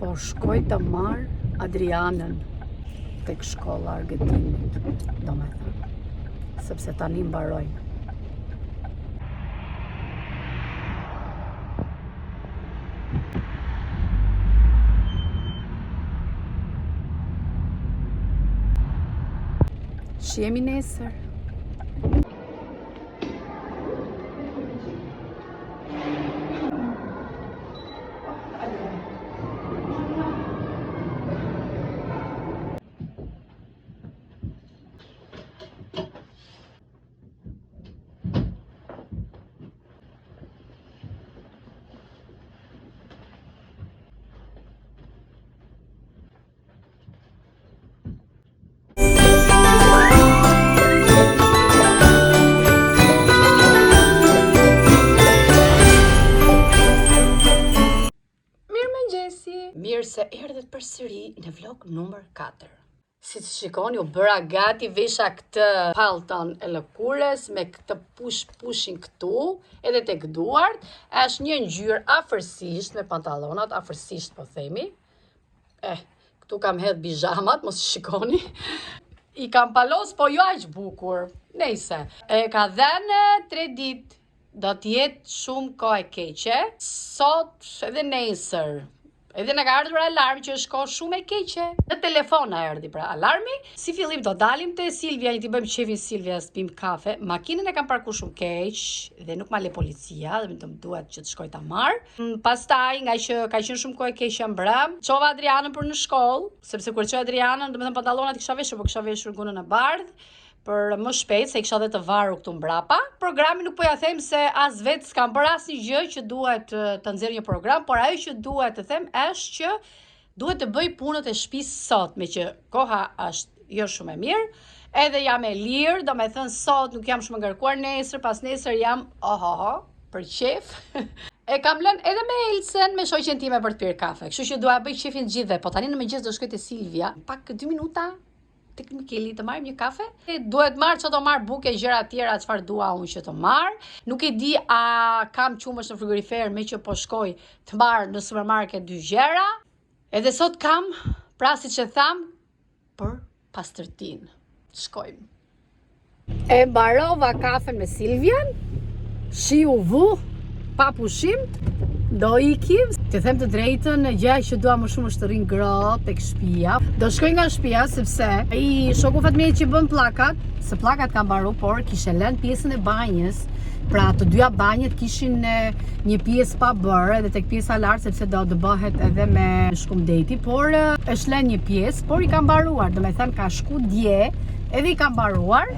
Po shkoj të marr Adrianën tek shkolla argëtimit, domethënë, sepse tani mbarojnë. Shihemi nesër. Mirë se erdhët përsëri në vlog numër 4. Si të shikoni, u bëra gati, vesha këtë palton e lëkures me këtë pushin këtu, edhe tek duart. Është një ngjyrë afërsisht me pantallonat, afërsisht po themi. Këtu kam hedh bijamat, mos shikoni. I kam palos, po jo aq bukur. Nejse. E ka dhënë 3 ditë. Do t'jetë shumë kohë e keqe. Sot edhe nesër. Edhe në ka ardhur alarm që është kohë shumë e keqe. Në telefon na erdhi pra alarmi. Si fillim do dalim te Silvia, ti bëjmë qefin Silvias, pim kafe. Makinën e kam parkuar shumë keq dhe nuk ma le policia, dhe më duhet që të shkoj ta marr. Pastaj, nga që ka qenë shumë kohë e keqe mbrëm, çova Adrianën për në shkollë, sepse kur çoj Adrianën, domethënë pantallonat i kisha veshur, po kisha veshur gunën e bardhë. Për më shpejt, se i kisha dhe të varu këtu mbrapa. Programi nuk po ja them se as vetë s'kam bërë asnjë gjë që duhet të nxjerr një program, por ajo që duhet të them është që duhet të bëj punët e shtëpisë sot, me që koha është jo shumë e mirë, edhe jam e lirë, domethënë sot nuk jam shumë ngarkuar, nesër, pas nesër jam për qef. E kam lënë edhe me Elsen, me shoqen time për të pirë kafe, kështu që dua bëj qefin të gjithëve, po tani në mëngjes do shkoj te Silvia, pak 2 minuta. Tek Mikeli të marrim një kafe. Duhet marr çfarë do marr, buke, gjëra të tjera, çfarë dua unë që të marr. Nuk e di a kam qumësh në frigorifer, me që po shkoj të marr në supermarket 2 gjëra. Edhe sot kam, pra siç e tham, për pastërtinë. Shkojmë. E mbarova kafen me Silvian. Shiu vu, pa pushim. Do ikim, të them të drejtën, gjëja që dua më shumë është të rrin ngrohtë tek shtëpia. Do shkoj nga shtëpia sepse ai shoku Fatmir që bën pllakat, se pllakat kanë mbaruar, por kishte lënë pjesën e banjës. Pra të dyja banjet kishin një pjesë pa bërë, edhe tek pjesa lart sepse do të bëhet edhe me shkumdeti, por është lënë një pjesë, por i ka mbaruar, domethënë ka shku dje, edhe i ka mbaruar.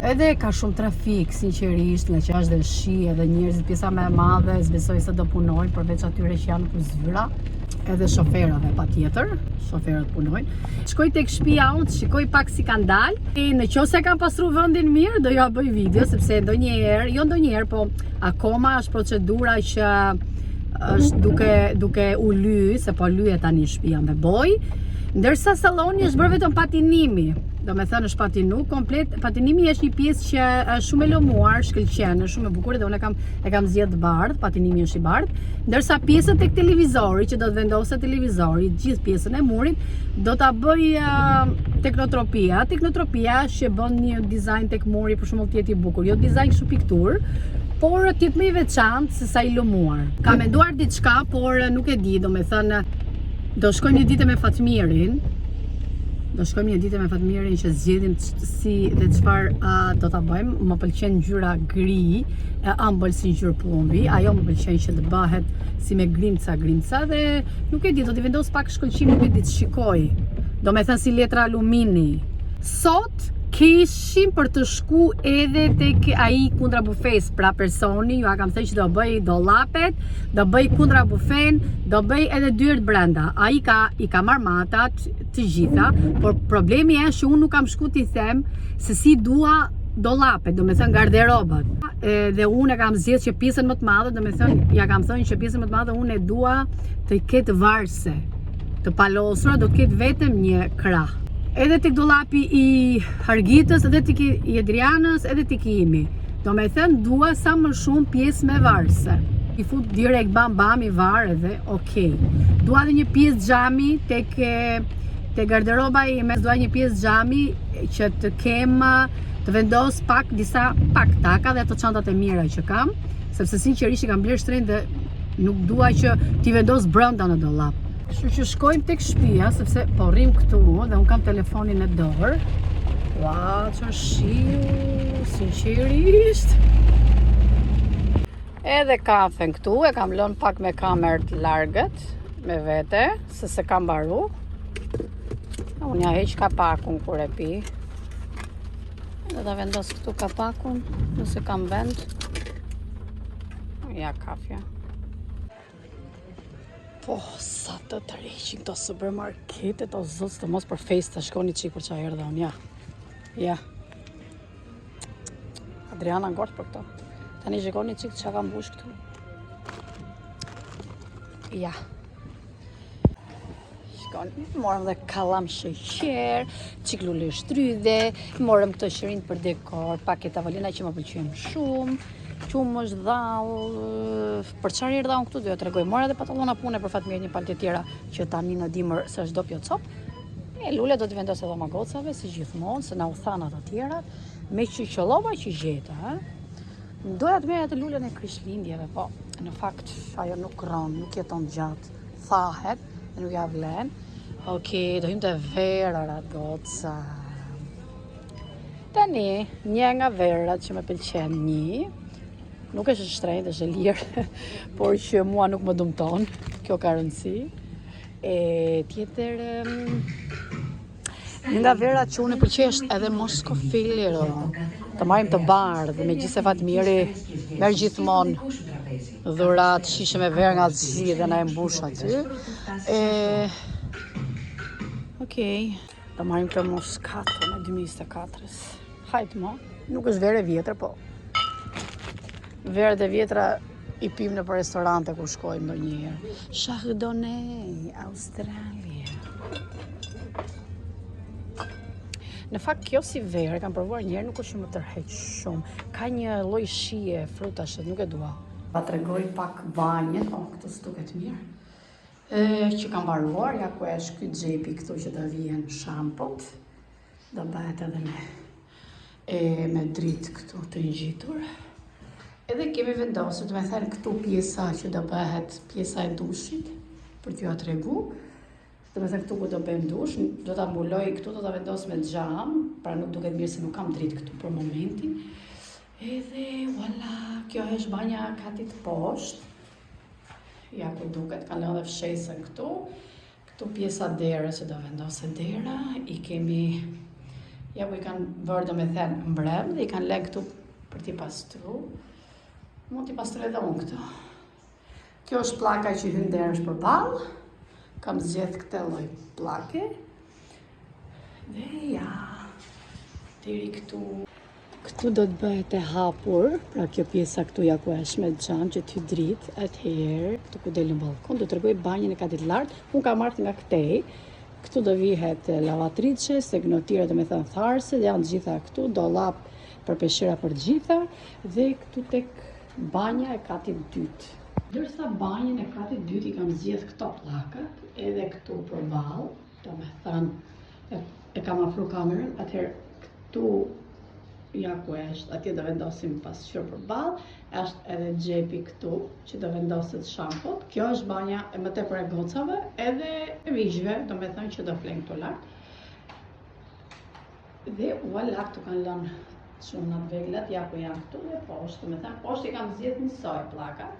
Edhe ka shumë trafik, sinqerisht, nga që është dhe shi, edhe njerëzit pjesa më e madhe, s'besoj se do punojnë, përveç atyre që janë për zyra, edhe shoferave patjetër, shoferët punojnë. Shkoj tek shtëpia unë, shikoj pak si kanë dalë. Nëse kam pastruar vendin mirë, do ja bëj video, sepse ndonjëherë, po akoma është procedura që është duke u lyë, se po lyhet tani shtëpia me boj. Ndërsa salloni është bërë vetëm patinimi. Domethënë është patinu komplet. Patinimi është një pjesë që është shumë e lomuar, shkëlqen, është shumë e bukur dhe unë e kam zgjedhë bardh, patinimi është i bardh. Ndërsa pjesën tek televizori, që do të vendoset televizori, gjithë pjesën e murit, do ta bëj teknotropia. Teknotropia që bën një dizajn tek muri për shembull të jetë i bukur, jo dizajn kështu piktur, por të jetë më i veçantë se sa i lomuar. Kam menduar diçka, por nuk e di, domethënë do shkojmë një ditë me Fatmirin. Që zgjedhim si dhe çfarë do ta bëjmë. Më pëlqen ngjyra gri, e ëmbël si ngjyrë plumbi. Ajo më pëlqen që të bëhet si me grimca dhe nuk e di, do t'i vendos pak shkëlqim, nuk e di të shikoj. Domethënë si letra alumini. Sot kishim për të shku edhe tek ai kundra bufes, pra personi, ju a kam thënë që do bëj dollapet, do bëj kundra bufen, do bëj edhe dyert brenda. Ai i ka marr matat të gjitha, por problemi është që unë nuk kam shku t'i them se si dua dollapet, domethënë garderobat. Dhe unë e kam zgjedhur që pjesën më të madhe, domethënë ja kam thënë që pjesën më të madhe unë e dua të ketë varse, të palosura, do të ketë vetëm një krah. Edhe tek dollapi i Hargitës, edhe tek i Adrianës, edhe tek i imi. Domethënë dua sa më shumë pjesë me varse. I fut direkt bam i var edhe, okay. Dua edhe një pjesë xhami te garderoba ime, dua një pjesë xhami që të kem të vendos disa taka dhe ato çantat e mira që kam, sepse sinqerisht i kam bler shtrenjtë dhe nuk dua që t'i vendos brenda në dollap. Kështu që shkojmë tek shtëpia sepse po rrim këtu dhe un kam telefonin në dorë. Ua, çfarë shiu, sinqerisht. Edhe kafen këtu, e kam lënë pak me kamerë të largët me vete, se kam mbaru. Unë ja heq kapakun kur e pi. Dhe ta vendos këtu kapakun, nëse kam vend. Ja kafja. Po, sa të tërheqin këto supermarketet, o zotës të mos për festa, shkoni qik për qa herë dhe unë, ja. Ja. Adriana ngort për këto. Tani shikoni qik që kam bush këtu. Ja. Shkoni, morëm dhe kalam sheqer, qik lule shtrydhe, morëm këto shërin për dekor, paket avalina që më pëlqyem shumë, qumë është dhallë, për qarë herë dha unë këtu dhe jo të regoj, mora dhe patallona pune për fatë mirë një palë të tjera që tani në dimër se është do pjo cop. Lule do t'i vendos edhe magocave, si gjithmonë, se na u thanë ato tjera, me që qëllova që gjeta, Doja të merja të lullën e Krishtlindjeve, po në fakt ajo nuk rron, nuk jeton gjatë, thahet dhe nuk ja vlen. Okej, do him të verërat goca. Tani, një nga verërat që më pëlqen nuk është shtrenjtë, është e lirë, por që mua nuk më dëmton, kjo ka rëndësi. Tjetër, një nga verat që unë e pëlqej është edhe moskofili, të marrim të bardhë, me gjithse fatë miri, merë gjithmonë dhurat, shishe me verë nga zi dhe na e mbush aty. Okej, të marrim të moskatën e 2024-ës. Hajtë mo, nuk është verë e vjetër, po verët e vjetra i pim në për restorante ku shkojmë do njëherë. Chardonnay, Australia. Në fakt kjo si verë, kam provuar njëherë, nuk është që më tërheq shumë. Ka një lloj shije frutash, nuk e dua. Pa tregoj pak banjën, këtu s'duket mirë. Që kam mbaruar, ja ku është ky xhepi këtu që do vjen shampot. Do bëhet edhe me dritë këtu të ngjitur. Edhe kemi vendosur, do të thënë këtu pjesa që do bëhet pjesa e dushit, për t'ju tregu. Do të thënë këtu ku do bëjmë dush, do ta mbuloj këtu, do ta vendos me xham, pra nuk duket mirë se nuk kam dritë këtu për momentin. Edhe voilà, kjo është banja katit poshtë. Ja ku duket, kanë lënë dhe fshesën këtu. Këtu pjesa derës që do vendosë dera, i kemi, ja ku i kanë bërë do me thënë mbrëm, dhe i kanë lënë këtu për t'i pastru. Mund t'i pastroj edhe unë këtu. Kjo është pllaka që hyn derës përballë. Kam zgjedh këtë lloj pllake. Dhe ja, deri këtu. Këtu do të bëhet e hapur, pra kjo pjesa këtu ja ku është me xham që t'hy dritë, atëherë këtu ku del në balkon, do t'rregoj banjën e katit lart. Unë kam marrë nga këtej. Këtu do vihet lavatrice, segnotira do me thënë tharse, dhe janë gjitha këtu, dollap për peshqira për gjitha, dhe këtu tek banja e katit dytë. Dërsa banjën e katit dytë i kam zgjedh këto pllakat, edhe këtu përballë, do me thënë, e kam afru kamerën, atëherë këtu ja ku është, atje do vendosim pasqyrë përballë, është edhe xhepi këtu që do vendoset shampot. Kjo është banja e më tepër e gocave, edhe e miqve, do me thënë që do flen këtu lart. Dhe voilà, këtu kanë lënë çunat veglat, ja ku janë këtu dhe poshtë, do me thënë poshtë i kam zgjedh njësoj pllakat.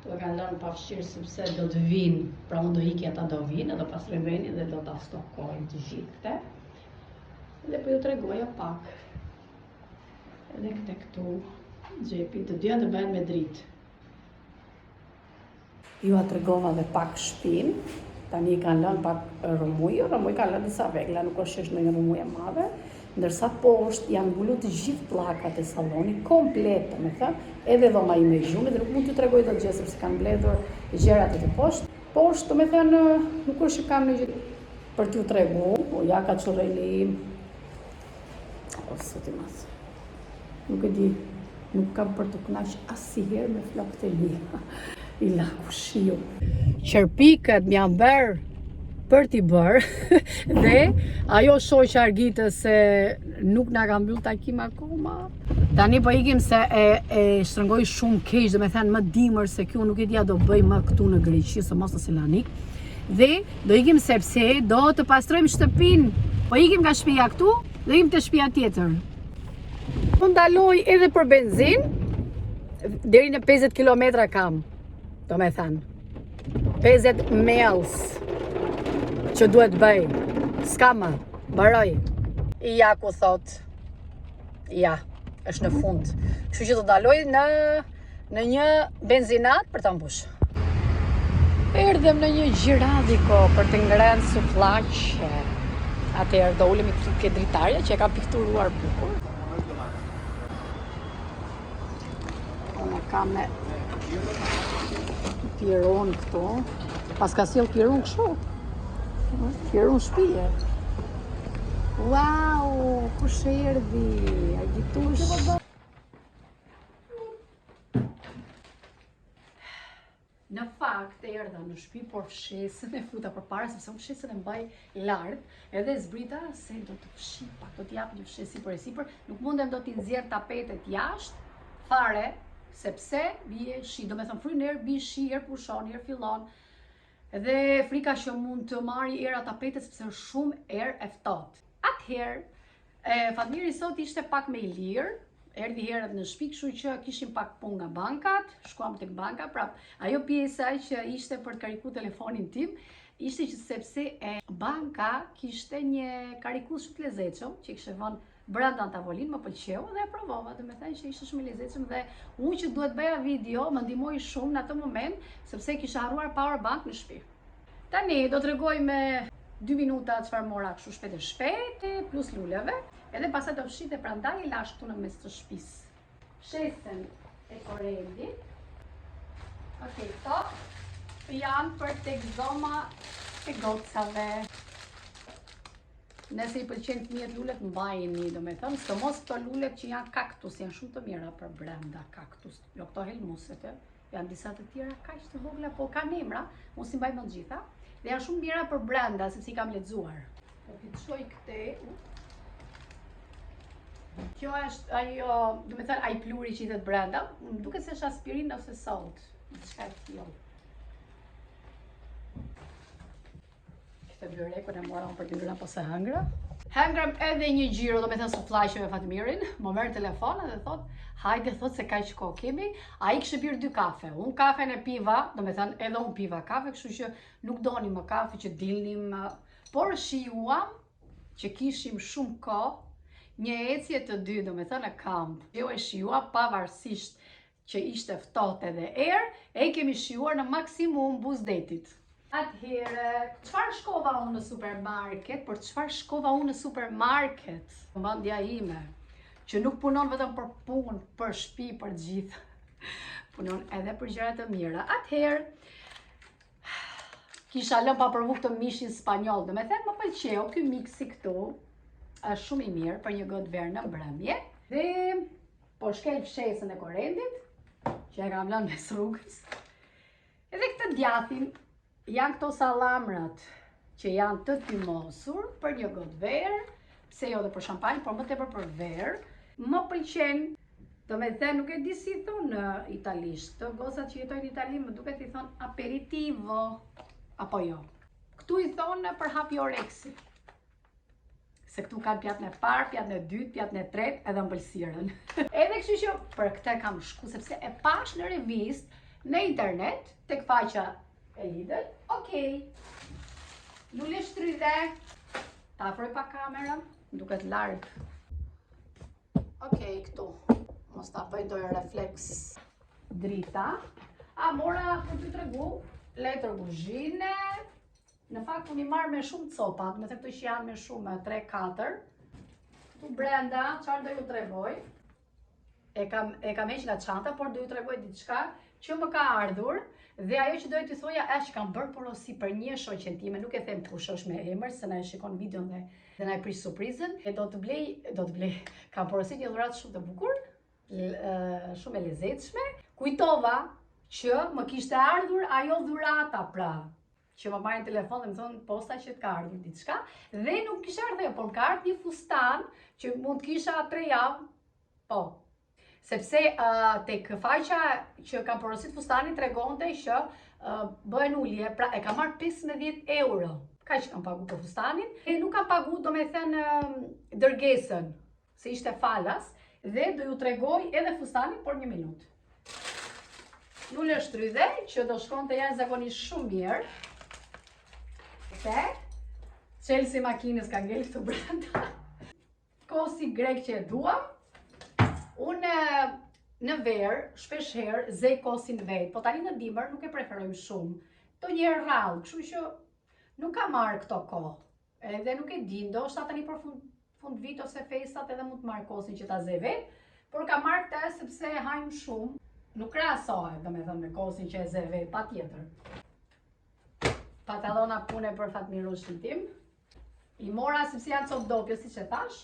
Këtu e kanë lënë pa fshirë sepse do të vinë, pra unë do iki ata do vinë, do pastrojmë venin dhe do ta stokojmë të gjithë këte. Dhe po ju tregoja pak. Edhe këtu xhepi, të dyja të bëhen me dritë. Ju a tregova dhe pak shtëpinë. Tani i kanë lënë pak rrëmuj kanë lënë disa vegla, nuk është në një rrëmuj e madhe. Ndërsa poshtë janë mbulur të gjithë pllakat e sallonit komplet, me thënë, edhe dhoma ime e gjumë, dhe nuk mund t'ju tregoj dot gjë sepse kanë mbledhur gjërat e poshtë. Poshtë, do me thënë, nuk është që kam një gjë për t'ju tregu, ja ka çurreli. Sot i mas. Nuk e di, nuk kam për të kënaqur asnjëherë me flokët e mia. I laku shiu. Qerpikët më janë bërë për t'i bërë dhe ajo shoqë Argitës se nuk na ka mbyll takim akoma. Tani po ikim se e shtrëngoj shumë keq, do me thënë më dimër se kjo nuk e dia do bëj më këtu në Greqi, së mos në Selanik. Dhe do ikim sepse do të pastrojmë shtëpinë. Po ikim nga shtëpia këtu, do ikim te shtëpia tjetër. Po ndaloj edhe për benzinë deri në 50 kilometra kam, do me thënë. 50 miles që duhet bëj. S'ka më, baroj. Ja ku thot. Ja, është në fund. Kështu që do daloj në një benzinat për ta mbush. Erdhem në një gjiradiko për të ngrënë suflaqe. Atëherë do ulemi këtu ke dritarja që e ka pikturuar bukur. Unë kam me Piron këtu. Pas ka sjell Piron kështu. Piron shtëpie. Wow, kush erdhi? Argitush. Në fakt e erdha në shtëpi por fshesën e fruta përpara sepse unë fshesën e mbaj lart, edhe zbrita se do të fshi pak, do t'i jap një fshesë sipër, nuk mundem do t'i nxjerr tapetet jashtë fare sepse bie shi, do me thënë fryn erë, bie shi, erë pushon, erë fillon. Dhe frika që mund të marri era tapetet sepse është shumë erë e ftohtë. Atëherë, Fatmiri sot ishte pak me i lirë, erdhi herët në shtëpi, kështu që kishim pak punë nga bankat, shkuam tek banka, prap ajo pjesa që ishte për të karikuar telefonin tim, ishte që sepse banka kishte një karikues shumë të lezetshëm që kishte vënë brenda në tavolinë, më pëlqeu dhe e provova, do me thënë që ishte shumë i lezetshëm dhe unë që duhet bëja video më ndihmoi shumë në atë moment sepse kisha harruar power bank në shtëpi. Tani do t'rregoj me 2 minuta çfarë mora kështu shpejt plus luleve, edhe pastaj do fshi dhe prandaj e lash këtu në mes të shtëpisë. Fshesën e korrendit. Okej, këto janë për tek zoma e gocave. Nëse i pëlqen fëmijët lulet, mbajini, do me thënë, së mos këto lulet që janë kaktus, janë shumë të mira për brenda kaktus. Jo këto helmuset, janë disa të tjera kaq të vogla, po kanë emra, mos i mbaj më të gjitha. Dhe janë shumë mira për brenda, sepse i kam lexuar. Po ti çoj këte. Kjo është ajo, do me thënë, ai pluri që i thet brenda, më duket se është aspirin ose salt, diçka e tillë. Këtë byrekun e mora unë për të ngrënë pas së hëngra. Hëngrëm edhe një xhiro, do me thënë suflaqe me Fatmirin, më merr telefonin dhe thot, hajde thot se kaq kohë kemi. Ai kishte pirë 2 kafe. Unë kafen e piva, do me thënë edhe unë piva kafe, kështu që nuk doni më kafe që dilnim, por shijuam që kishim shumë kohë, një ecje të dy, do me thënë në kamp. Jo e shijuam pavarësisht që ishte ftohtë edhe erë, e kemi shijuar në maksimum buzdetit. Atëherë, çfarë shkova unë në supermarket? Por çfarë shkova unë në supermarket? Mendja ime, që nuk punon vetëm për punë, për shtëpi, për gjithë. Punon edhe për gjëra të mira. Atëherë, kisha lënë pa provu këtë mishin spanjoll. Do me thënë, më pëlqeu ky miksi këtu. Është shumë i mirë për një gotë verë në mbrëmje. Dhe po shkel fshesën e korrendit, që e kam lënë mes rrugës. Edhe këtë djathin, janë këto salamrat që janë të tymosur për një gotë verë, pse jo dhe për shampanjë, por më tepër për verë. Më pëlqen, do me thënë, nuk e di si i thonë në italisht. Të gozat që jetojnë në Itali më duket i thonë aperitivo, apo jo. Këtu i thonë për hapi oreksi. Se këtu kanë pjatën e parë, pjatën e dytë, pjatën e tretë, edhe ëmbëlsirën. Edhe kështu që për këtë kam shku, sepse e pash në revistë në internet, tek faqja e Lidl. Okej. Lule shtrydhe. Ta afroj pa kamerën, duket larg. Okej, këtu. Mos ta bëj dojë refleks drita. Mora për t'ju tregu letër kuzhine. Në fakt unë i marr me shumë copa, me të këto që janë me shumë 3-4. Tu brenda, çfarë do ju tregoj? E kam heq nga çanta, por do ju tregoj diçka që më ka ardhur. Dhe ajo që dojë të thoja është që kam bërë porosi për një shoqen time, nuk e them kush është me emër, se na e shikon videon dhe na e prish surprizën. E do të blej, kam porosit një dhuratë shumë të bukur, shumë e lezetshme. Kujtova që më kishte ardhur ajo dhurata pra, që më marrin telefon dhe më thonë posta që të ka ardhur diçka, dhe nuk kisha ardhur, por më ka ardhur një fustan që mund të kisha 3 javë, po. Sepse tek faqja që kam porosit fustanin tregonte që bëhen ulje, pra e kam marrë 15 euro. Ka që kam pagu për fustanin, e nuk kam pagu do me thënë dërgesën, se ishte falas, dhe do ju tregoj edhe fustanin por 1 minutë. Lule shtrydhe, që do shkon të janë zakonisht shumë mirë. Çelësi makinës ka ngel këtu brenda. Kosi grek që e duam. Unë në verë, shpesh herë, zej kosin vetë, po tani në dimër nuk e preferojmë shumë. To njerë rallë, kështu që nuk ka marrë këto kohë. Edhe nuk e di, ndoshta tani për fund vit ose festat edhe mund të marrë kosin që ta zej vetë, por ka marrë këtë sepse hajmë shumë. Nuk krahasohet, domethënë me kosin që e zej vetë, patjetër. Patallona pune për Fatmirushin tim. I mora sepse janë cop dopjo, siç e thash.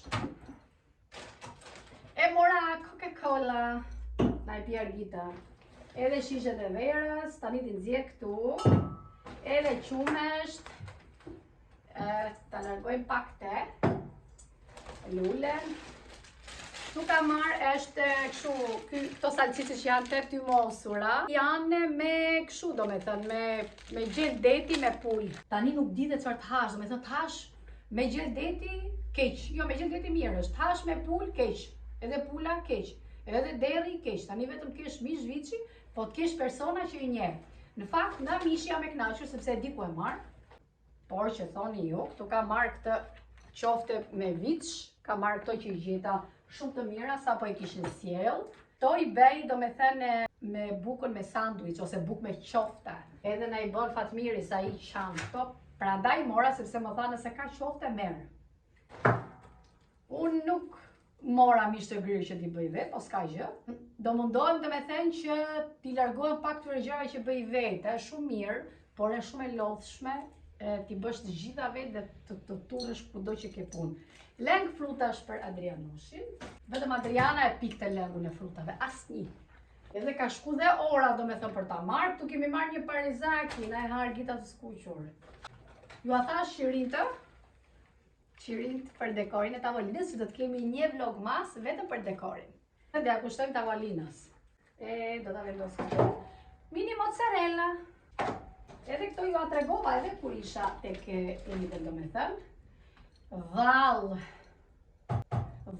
E mora Coca-Cola, na i pi Argita. Edhe shishet e verës, tani t'i nxjerr këtu. Edhe qumesht. Ta largojmë pak te. Lulen. Këtu ka marrë është kështu, këto salcice që janë të tymosura, janë me kështu do me thënë, me gjell deti me pull. Tani nuk di dhe çfarë të hash, do me thënë të hash me gjell deti keq. Jo, me gjell deti mirë është, të hash me pull keq. Edhe pula keq. Edhe deri keq. Tani vetëm kesh mish viçi, po të kesh persona që i njeh. Në fakt, në mish jam e kënaqur sepse e di ku e marr. Por që thoni ju, këtu ka marrë këtë qofte me viç, ka marrë këto që i gjeta shumë të mira sa po e kishin sjell. To i bëj do me thënë me bukën me sanduiç ose bukë me qofte. Edhe na i bën Fatmiri sa i qan këto. Prandaj mora sepse më thanë se ka qofte merr. Unë nuk mora mish të grirë që t'i bëj vetë, po s'ka gjë. Do mundohem do me thënë që t'i largohem pak këtyre gjërave që bëj vetë, është shumë mirë, por është shumë e lodhshme. Ti bësh të gjitha vetë dhe të turrësh kudo që ke punë. Leng frutash për Adrianushin. Vetëm Adriana e pikte lengun e frutave, asnjë. Edhe ka shku dhe ora do me thënë për ta marrë, tu kemi marrë një parizaki, na e Argita të skuqur. Ju a thash Qirintë për dekorin e tavolinës, që do të kemi një vlog mas vetëm për dekorin. Dhe ja kushtojmë tavolinës. Do ta vendos këtu. Mini mozzarella. Edhe këto ju a tregova edhe kur isha tek Elite do me thënë.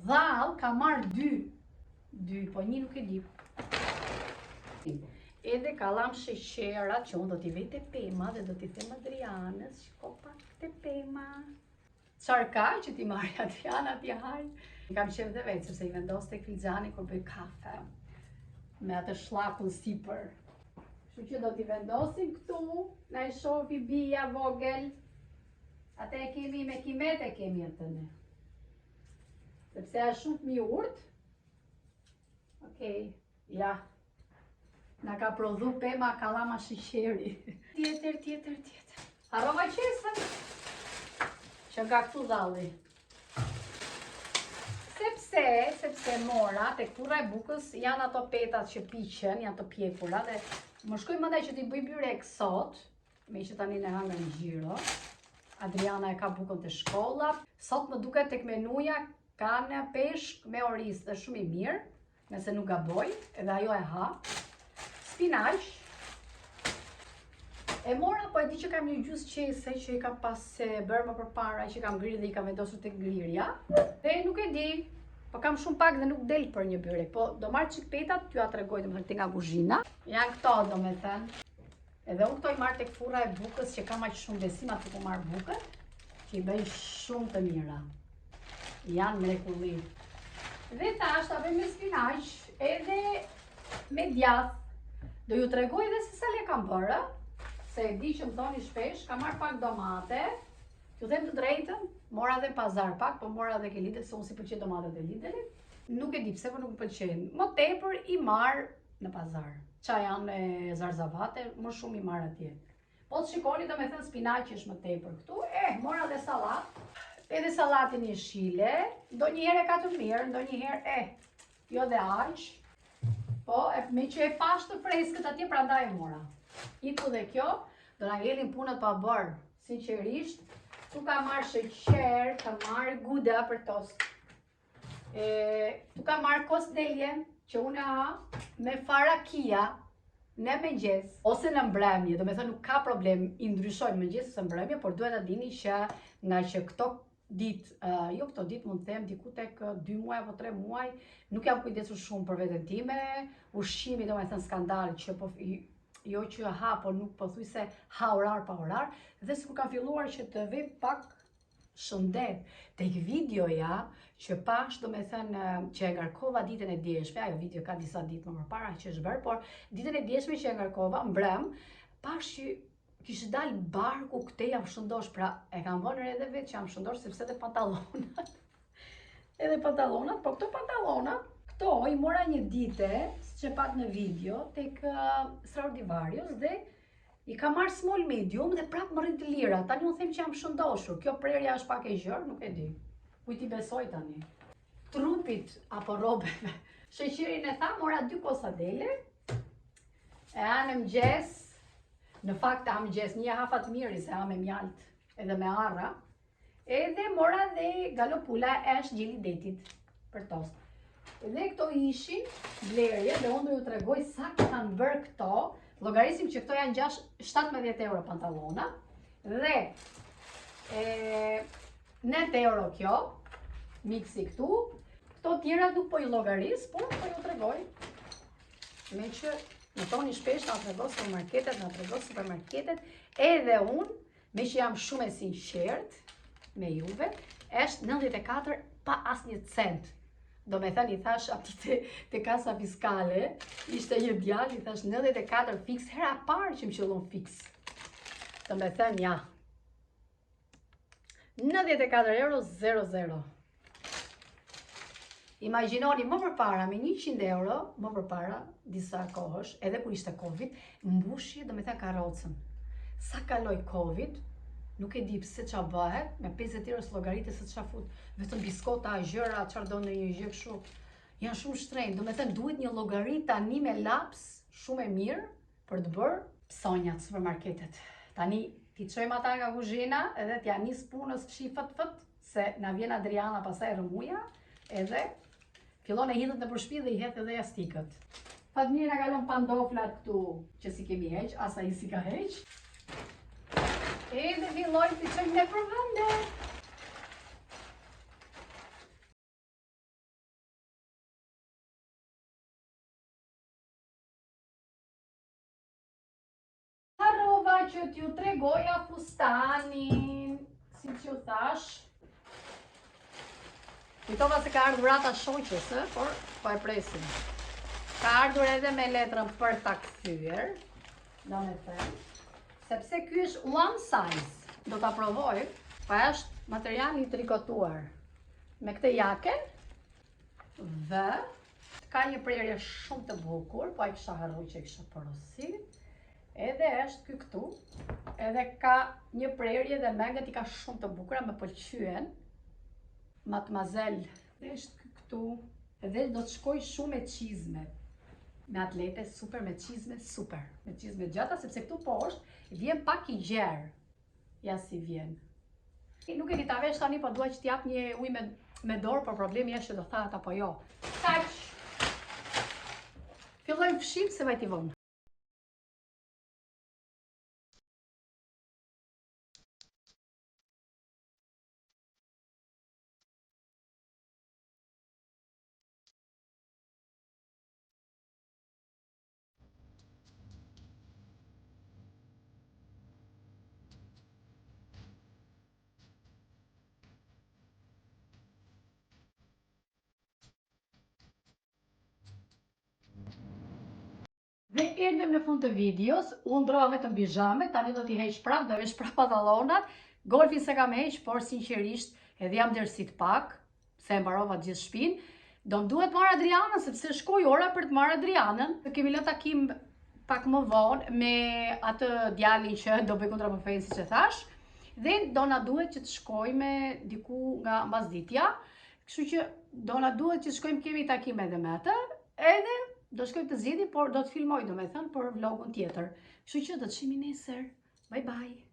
Dhall ka marrë 2, po 1 nuk e di. Edhe kalam sheqerat që unë do t'i vej te Pema dhe do t'i them Adrianës, shko pak te Pema. Çfarë ka që ti marrë Adriana t'i haj? Kam qef dhe vetë, sepse i vendos te filxhani kur bëj kafe. Me atë shllakun sipër. Kështu që do t'i vendosim këtu, na i shofi bija vogël. Ate e kemi me kimet e kemi atë ne. Sepse është shumë mi urt. Okej, ja. Na ka prodhu Pema kallama sheqeri. Tjetër. Harrova qesën. Që nga këtu dhalli. Sepse mora, tek kurra e bukës, janë ato petat që piqen, janë të pjekura, dhe më shkoj mëndaj që t'i bëj byrek sot, me që tani ne hangër në gjiro. Adriana e ka bukën të shkolla. Sot më duket tek menuja kanë peshk me oriz dhe shumë i mirë, nëse nuk gaboj, edhe ajo e ha. Spinaq. E mora, po e di që kam një gjusë qese që i kam pas bërë më përpara, që i kam grirë dhe i kam vendosur tek grirja. Dhe nuk e di, po kam shumë pak dhe nuk del për një byrek, po do marrë qik petat, t'ju a tregoj dhe më thënë nga kuzhina. Janë këto do me thënë. Edhe unë këto i marrë tek furra e bukës që kam aq shumë besim aty ku marrë bukët, që i bëjnë shumë të mira. Janë mrekulli. Dhe tash ta bëjmë me spinaq, edhe me djath. Do ju tregoj edhe se sa le kam bërë, se e di që më thoni shpesh, kam marrë pak domate. Ju them të drejtën, mora dhe pazar pak, po mora dhe ke Lidl, se unë si pëlqej domatet e Lidlit. Nuk e di pse, po nuk më pëlqejnë. Më tepër i marr në pazar. Qa janë zarzavate, më shumë i marrë atje. Po të shikoni do me thënë spinaqi është më tepër këtu, mora dhe salat. Edhe salatin i shile, do njëherë e ka të mirë, do njëherë jo dhe aq. Po, me që e pash të freskët atje, pra ndaj e mora. Iku dhe kjo, do na ngelin punët pa bërë, sinqerisht. Tu ka marrë sheqer, ka marrë guda për tost. Tu ka marrë kosdelje, që unë ha me farakia, në mëngjes, ose në mbrëmje, do me thënë nuk ka problem, i ndryshojnë mëngjes ose mbrëmje, por duhet ta dini që nga që këto ditë, jo këto ditë mund të them diku tek 2 muaj apo 3 muaj, nuk jam kujdesur shumë për veten time, ushqimi do me thënë skandal që po jo që ha, po nuk pothuajse ha orar pa orar, dhe sikur kam filluar që të vej pak shëndet. Tek videoja që pash, do me thënë që e ngarkova ditën e djeshme, ajo video ka disa ditë më përpara që është bërë, por ditën e djeshme që e ngarkova, mbrëm, pash që kishte dalë barku këtej jam shëndosh, pra e kam vënë re edhe vetë që jam shëndosh sepse edhe pantallonat, po këto pantallonat, këto i mora një dite, që pat në video, tek Stradivarius dhe i ka marrë small medium dhe prapë më rrin të lira. Tani unë them që jam shëndoshur. Kjo prerja është pak e gjerë, nuk e di. Kujt i besoj tani? Trupit apo robeve. Sheqerin e tha, mora 2 kosa dele. E anë mëngjes. Në fakt ha mëngjes, një ha Fatmiri se ha me mjalt edhe me arra. Edhe mora dhe galopula është gjeli detit për tost. Edhe këto ishin blerje dhe unë do ju tregoj sa kanë bërë këto. Llogarisim që këto janë 17 euro pantallona dhe 9 euro kjo, miksi këtu, këto tjera nuk po i llogaris, por po ju tregoj. Me që në toni shpesh nga tregos supermarketet, edhe unë, me që jam shumë e sinqert me juve, është 94 pa asnjë cent. Do me thënë, i thash ati të kasa fiskale, ishte një djalë, i thash 94 fix, hera parë që më qëllon fix. Do me thënë, ja. 94 euro 00. Imagjinoni më përpara, me 100 euro, më përpara, disa kohësh, edhe kur ishte Covid, mbushi, do me thënë, karrocën. Sa kaloi Covid, nuk e di pse qa bëhet, me 50 euro llogaritë se qa fut, vetëm biskota, gjëra, çfarë do në një gjë kështu. Janë shumë shtrenjtë, do me thënë duhet një llogari tani me laps shumë e mirë për të bërë sonjat supermarketet. Tani ti çojmë ata nga kuzhina edhe t'ja nis punës fshi fët, se na vjen Adriana pasaj rëmuja, edhe fillon e hidhet nëpër shtëpi dhe i hedh edhe jastikët. Fatmiri na kalon pantoflat këtu që si kemi heq, asa i si ka heq. Edhe filloj të qëjmë në përvënde. Harrova që t'ju tregoja fustanin, si që ju thash. Kujtova se ka ardhur rata shoqës, por po e presim. Ka ardhur edhe me letrën për ta kthyer, do me thënë. Sepse ky është one size, do ta provoj, pa është material i trikotuar me këtë jaken dhe ka një prerje shumë të bukur, po ai kisha harruar që kisha porosit. Edhe është ky këtu, edhe ka një prerje dhe mengët i ka shumë të bukura, më pëlqyen. Matmazel, dhe është ky këtu, edhe do të shkoj shumë me çizme. Me atlete super, me çizme super, me çizme gjata, sepse këtu poshtë vjen pak i gjerë. Ja si vjen. Nuk e di ta vesh tani, po dua që t'jap një ujë me dorë, por problemi është që do thahet apo jo. Kaq. Fillojmë fshim se vajti vonë. Dhe erdhëm në fund të videos, unë ndrova vetëm pijame, tani do t'i heq prapë, do vesh prapë pantallonat. Golfin se kam heq, por sinqerisht edhe jam dërsit pak, se e mbarova gjithë shtëpinë. Do më duhet marrë Adrianën, sepse shkoj ora për të marrë Adrianën. Kemi lë takim pak më vonë me atë djalin që do bëj kontra buffet, siç e thash. Dhe do na duhet që të shkojmë diku nga mbasditja. Kështu që do na duhet që shkojmë, kemi takim edhe me atë, edhe Do shkoj të zgjidhim, por do të filmoj domethënë për vlogun tjetër. Kështu që do të shihemi nesër. Bye bye.